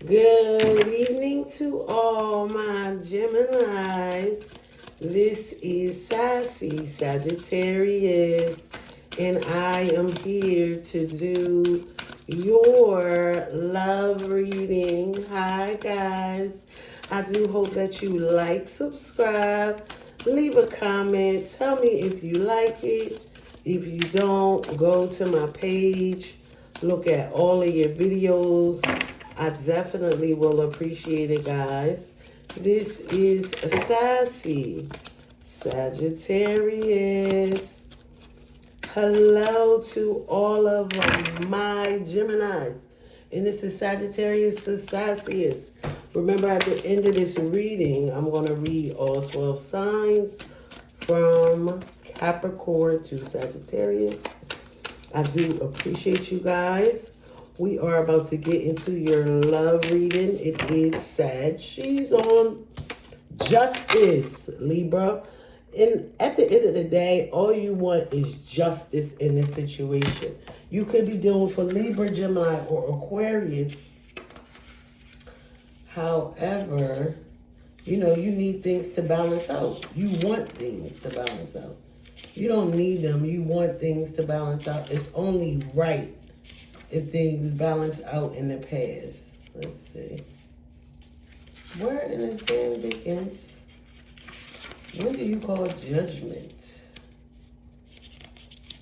Good evening to all my Geminis. This is Sassy Sagittarius, and I am here to do your love reading. Hi, guys. I do hope that you like, subscribe, leave a comment, tell me if you like it. If you don't, go to my page, look at all of your videos. I definitely will appreciate it, guys. This is Sassy Sagittarius. Hello to all of my Geminis. And this is Sagittarius the Sassiest. Remember, at the end of this reading, I'm going to read all 12 signs from Capricorn to Sagittarius. I do appreciate you guys. We are about to get into your love reading. It is Sag. She's on Justice, Libra. And at the end of the day, all you want is justice in this situation. You could be dealing for Libra, Gemini, or Aquarius. However, you need things to balance out. You want things to balance out. You don't need them. You want things to balance out. It's only right if things balance out in the past. Let's see. Where in the sand begins? When do you call judgment?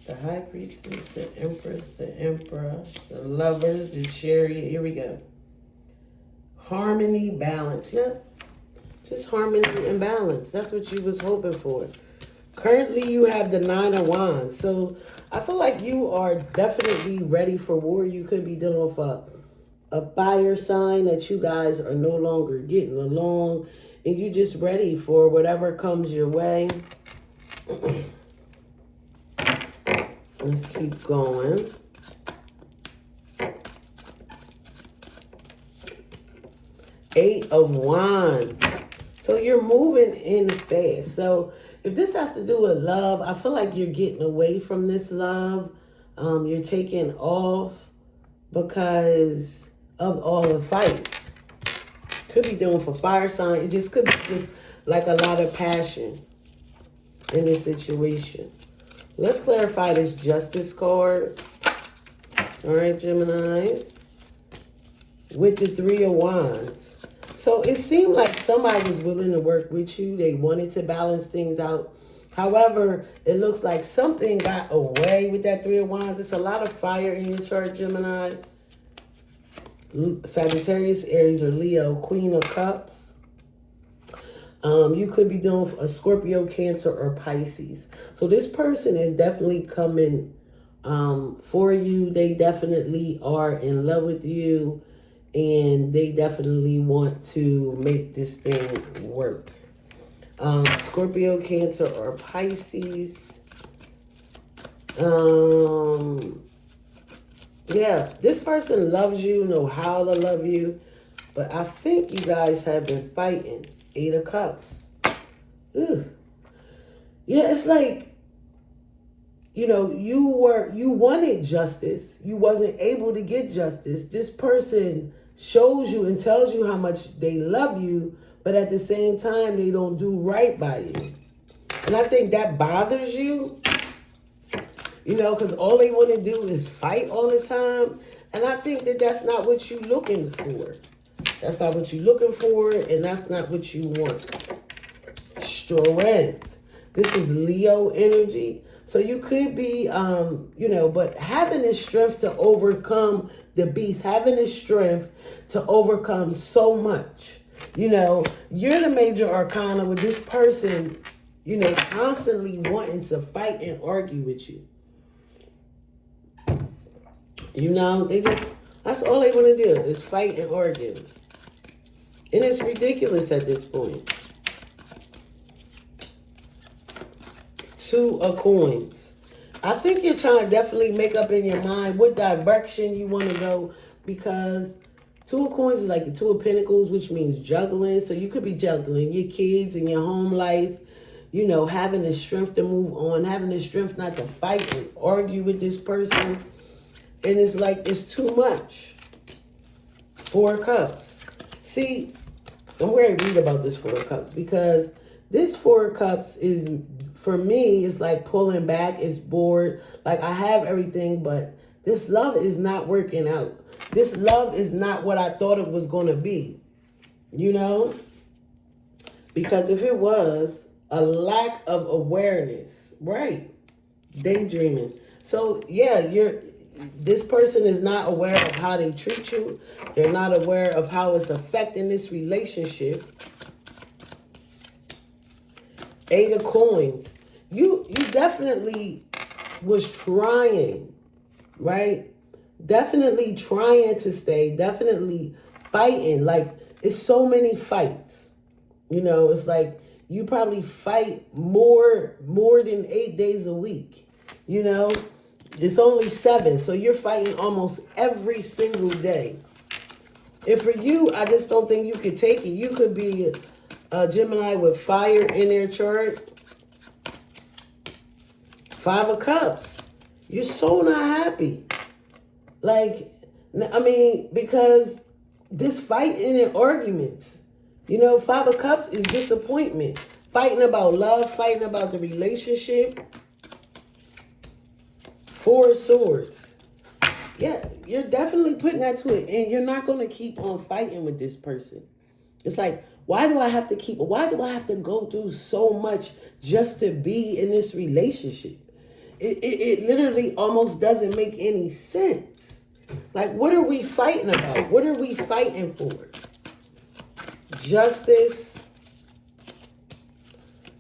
The High Priestess, the Empress, the Emperor, the Lovers, the Chariot. Here we go. Harmony, balance. Yep. Just harmony and balance. That's what you was hoping for. Currently, you have the Nine of Wands. So, I feel like you are definitely ready for war. You could be dealing with a fire sign that you guys are no longer getting along. And you just ready for whatever comes your way. Let's keep going. Eight of Wands. So, you're moving in fast. So, if this has to do with love, I feel like you're getting away from this love. You're taking off because of all the fights. Could be dealing for fire sign. It just could be just like a lot of passion in this situation. Let's clarify this Justice card. All right, Geminis. With the Three of Wands. So it seemed like somebody was willing to work with you. They wanted to balance things out. However, it looks like something got away with that Three of Wands. It's a lot of fire in your chart, Gemini. Sagittarius, Aries, or Leo. Queen of Cups. You could be doing a Scorpio, Cancer, or Pisces. So this person is definitely coming for you. They definitely are in love with you. And they definitely want to make this thing work. Scorpio, Cancer, or Pisces. Yeah, this person loves you, know how to love you. But I think you guys have been fighting. Eight of Cups. Ugh. Yeah, it's like, you wanted justice. You wasn't able to get justice. This person shows you and tells you how much they love you, but at the same time, they don't do right by you. And I think that bothers you, because all they want to do is fight all the time. And I think that that's not what you're looking for. That's not what you're looking for, and that's not what you want. Strength. This is Leo energy. So you could be, but having the strength to overcome the beast, having the strength to overcome so much. You're the major arcana with this person, constantly wanting to fight and argue with you. That's all they want to do is fight and argue. And it's ridiculous at this point. Two of Coins. I think you're trying to definitely make up in your mind what direction you want to go, because Two of Coins is like the Two of Pentacles, which means juggling. So you could be juggling your kids and your home life, having the strength to move on, having the strength not to fight and argue with this person. And it's like, it's too much. Four of Cups. See, I'm going to read about this Four of Cups because this Four of Cups is, for me, it's like pulling back. It's bored. Like I have everything, but this love is not working out. This love is not what I thought it was going to be. You know? Because if it was, a lack of awareness, right? Daydreaming. So yeah, this person is not aware of how they treat you. They're not aware of how it's affecting this relationship. Eight of Coins. You definitely was trying, right? Definitely trying to stay, definitely fighting. Like, it's so many fights. You know, it's like you probably fight more than 8 days a week. You know, it's only 7. So you're fighting almost every single day. And for you, I just don't think you could take it. You could be a Gemini with fire in their chart. 5 of Cups. You're so not happy. Like, I mean, because this fighting and arguments, you know, 5 of Cups is disappointment. Fighting about love, fighting about the relationship. 4 of Swords. Yeah, you're definitely putting that to it. And you're not going to keep on fighting with this person. It's like, why do I have to go through so much just to be in this relationship? It literally almost doesn't make any sense. Like, what are we fighting about? What are we fighting for? Justice.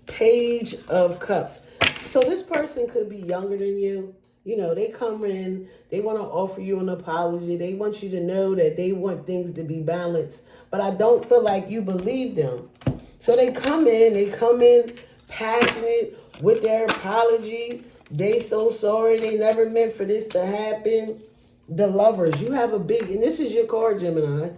Page of Cups. So this person could be younger than you. You know, they come in, they want to offer you an apology. They want you to know that they want things to be balanced. But I don't feel like you believe them. So they come in passionate with their apology. They so sorry. They never meant for this to happen. The Lovers. You have a big, and this is your card, Gemini,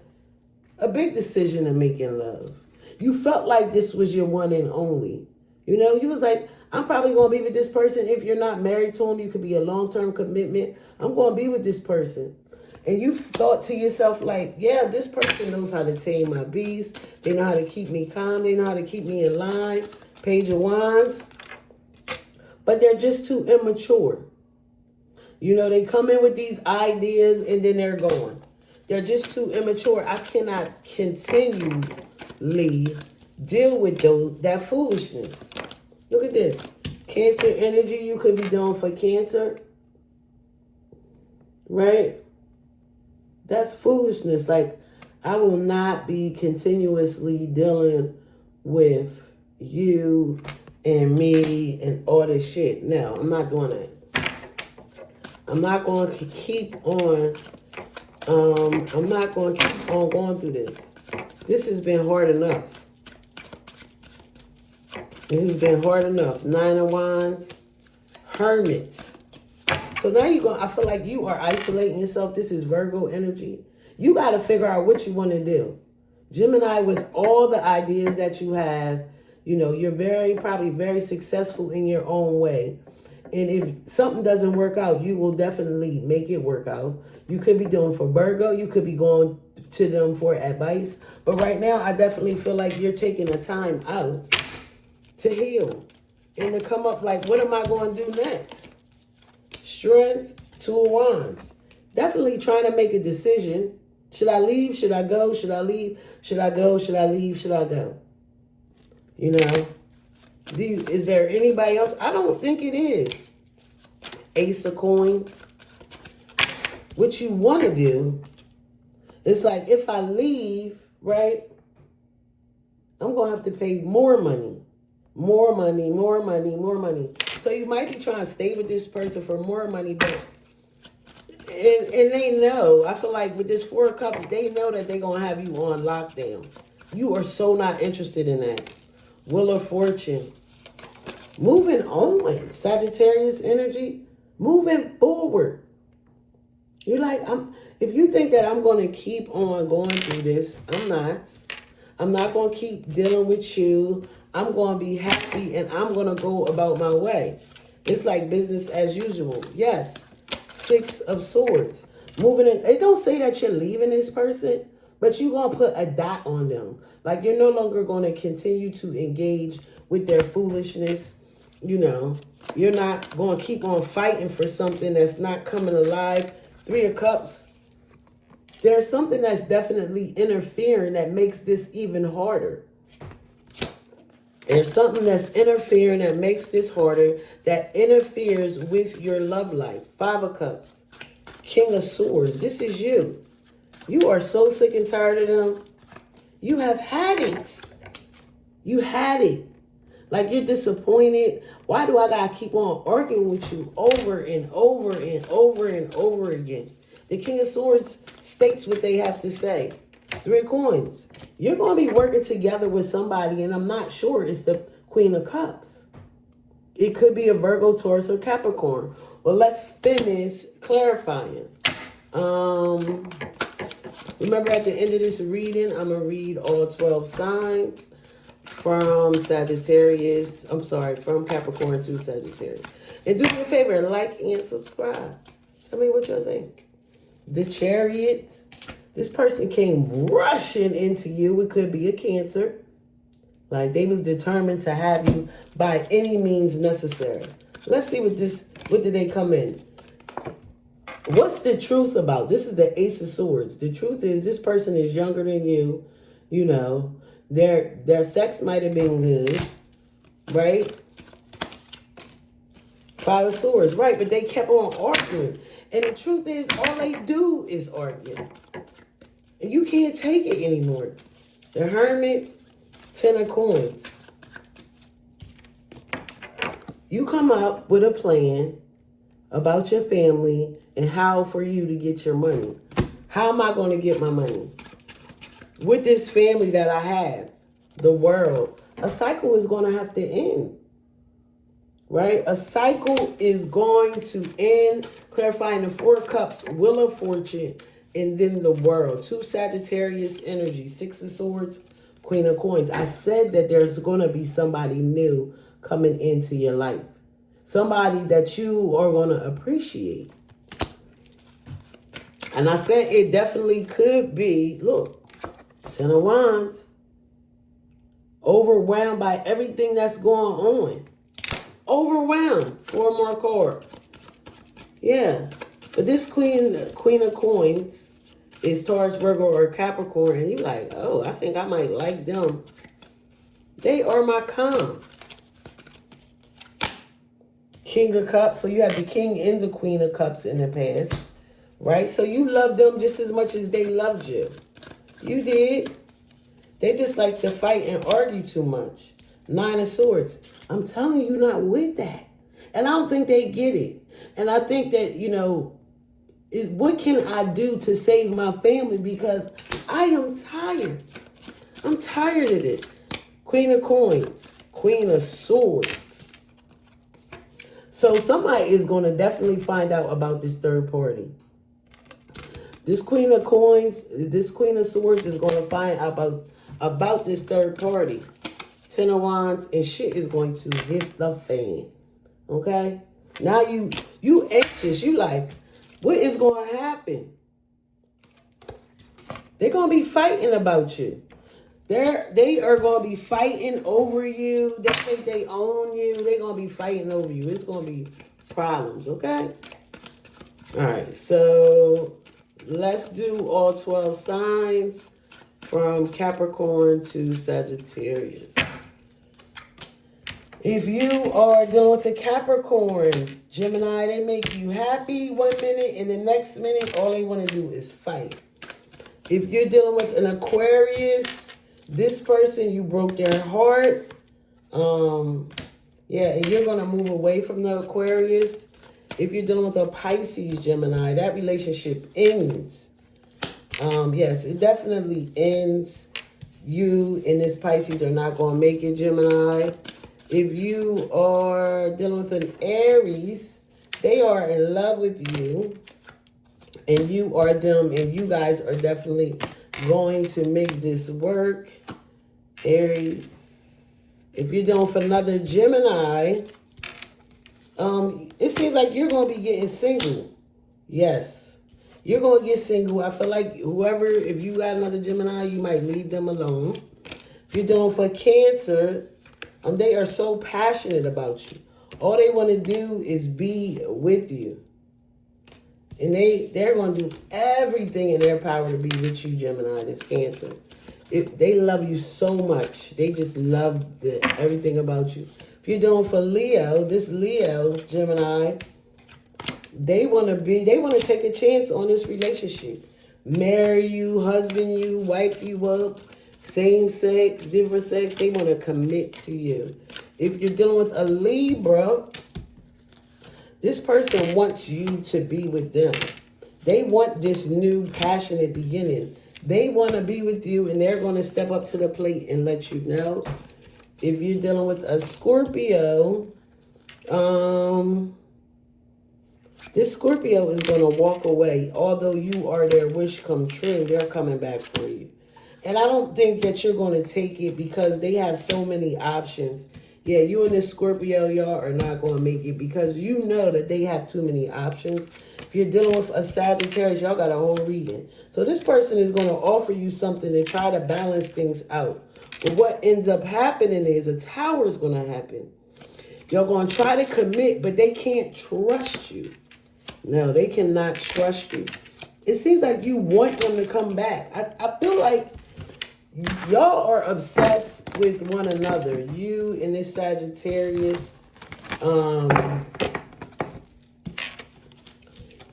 a big decision to make in love. You felt like this was your one and only. You know, you was like, I'm probably going to be with this person. If you're not married to him, you could be a long-term commitment. I'm going to be with this person. And you thought to yourself like, yeah, this person knows how to tame my beast. They know how to keep me calm. They know how to keep me in line. Page of Wands. But they're just too immature. You know, they come in with these ideas and then they're gone. They're just too immature. I cannot continually deal with that foolishness. Look at this. Cancer energy you could be doing for Cancer. Right? That's foolishness. Like, I will not be continuously dealing with you and me and all this shit. No, I'm not doing that. I'm not going to keep on. I'm not going to keep on going through this. This has been hard enough. It has been hard enough. 9 of Wands. Hermits. So now I feel like you are isolating yourself. This is Virgo energy. You got to figure out what you want to do. Gemini, with all the ideas that you have, you know, you're probably very successful in your own way. And if something doesn't work out, you will definitely make it work out. You could be doing for Virgo. You could be going to them for advice. But right now, I definitely feel like you're taking a time out to heal and to come up like, what am I going to do next? Strength, 2 of Wands. Definitely trying to make a decision. Should I leave? Should I go? Should I leave? Should I go? Should I leave? Should I go? You know, is there anybody else? I don't think it is. Ace of Coins. What you want to do, it's like, if I leave, right, I'm going to have to pay more money. More money, more money, more money. So you might be trying to stay with this person for more money, but and they know. I feel like with this 4 of Cups, they know that they're going to have you on lockdown. You are so not interested in that. Wheel of Fortune. Moving on. Sagittarius energy. Moving forward. You're like, if you think that I'm going to keep on going through this, I'm not. I'm not going to keep dealing with you. I'm going to be happy and I'm going to go about my way. It's like business as usual. Yes. 6 of Swords. Moving in. It don't say that you're leaving this person, But you're going to put a dot on them. Like, you're no longer going to continue to engage with their foolishness. You know, you're not going to keep on fighting for something that's not coming alive. 3 of Cups. There's something that's definitely interfering that makes this even harder. There's something that's interfering that makes this harder, that interferes with your love life. 5 of Cups. King of Swords. This is you. You are so sick and tired of them. You have had it. You had it. Like, you're disappointed. Why do I gotta keep on arguing with you over and over and over and over again? The King of Swords states what they have to say. 3 of Coins. You're going to be working together with somebody, and I'm not sure it's the Queen of Cups. It could be a Virgo, Taurus, or Capricorn. Well, let's finish clarifying. Remember, at the end of this reading, I'm going to read all 12 signs from Sagittarius. I'm sorry, from Capricorn to Sagittarius. And do me a favor, like and subscribe. Tell me what y'all think. The Chariot. This person came rushing into you. It could be a Cancer. Like, they was determined to have you by any means necessary. Let's see what did they come in? What's the truth about? This is the Ace of Swords. The truth is, this person is younger than you. You know, their sex might have been good, right? 5 of Swords, right? But they kept on arguing. And the truth is, all they do is argue. And you can't take it anymore. The Hermit, 10 of Coins. You come up with a plan about your family and how for you to get your money. How am I going to get my money? With this family that I have, the world, a cycle is going to have to end. Right? A cycle is going to end. Clarifying the 4 Cups, Wheel of Fortune, and then the World. 2 Sagittarius energy, 6 of Swords, Queen of Coins. I said that there's going to be somebody new coming into your life. Somebody that you are going to appreciate. And I said it definitely could be, look, 10 of Wands. Overwhelmed by everything that's going on. Overwhelmed. 4 more cards. Yeah. But this Queen of Coins is Taurus, Virgo, or Capricorn. And you're like, oh, I think I might like them. They are my calm. King of Cups. So you have the King and the Queen of Cups in the past. Right? So you love them just as much as they loved you. You did. They just like to fight and argue too much. 9 of Swords. I'm telling you, not with that. And I don't think they get it. And I think that, you know, what can I do to save my family? Because I am tired. I'm tired of this. Queen of Coins. Queen of Swords. So somebody is going to definitely find out about this third party. This Queen of Coins, this Queen of Swords is going to find out about this third party. 10 of Wands, and shit is going to hit the fan. Okay? Now you anxious. You like, what is going to happen? They're going to be fighting about you. They are going to be fighting over you. They think they own you. They're going to be fighting over you. It's going to be problems, okay? All right, so let's do all 12 signs from Capricorn to Sagittarius. If you are dealing with a Capricorn, Gemini, they make you happy 1 minute, and the next minute, all they want to do is fight. If you're dealing with an Aquarius, this person, you broke their heart. Yeah, and you're going to move away from the Aquarius. If you're dealing with a Pisces, Gemini, that relationship ends. Yes, it definitely ends. You and this Pisces are not going to make it, Gemini. If you are dealing with an Aries, they are in love with you. And you are them, and you guys are definitely going to make this work. Aries. If you're dealing with another Gemini, it seems like you're going to be getting single. Yes. You're going to get single. I feel like whoever, if you got another Gemini, you might leave them alone. If you're dealing for Cancer, they are so passionate about you. All they want to do is be with you. And they're going to do everything in their power to be with you, Gemini, this Cancer. They love you so much. They just love everything about you. If you're dealing for Leo, this Leo, Gemini, they want to take a chance on this relationship. Marry you, husband you, wife you up, same sex, different sex. They want to commit to you. If you're dealing with a Libra, this person wants you to be with them. They want this new passionate beginning. They want to be with you, and they're going to step up to the plate and let you know. If you're dealing with a Scorpio, this Scorpio is going to walk away. Although you are their wish come true, they're coming back for you. And I don't think that you're going to take it because they have so many options. Yeah, you and this Scorpio, y'all are not going to make it because you know that they have too many options. If you're dealing with a Sagittarius, y'all got a whole reading. So this person is going to offer you something to try to balance things out. But what ends up happening is a tower is going to happen. You're going to try to commit, but they can't trust you. No, they cannot trust you. It seems like you want them to come back. I feel like y'all are obsessed with one another. You and this Sagittarius.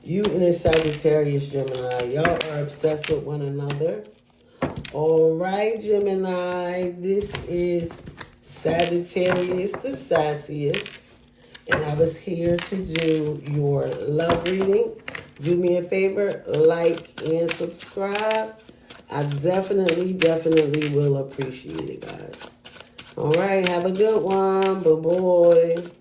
You and this Sagittarius, Gemini. Y'all are obsessed with one another. All right, Gemini. This is Sagittarius, the sassiest. And I was here to do your love reading. Do me a favor, like and subscribe. I definitely will appreciate it, guys. All right, have a good one. Bye-bye.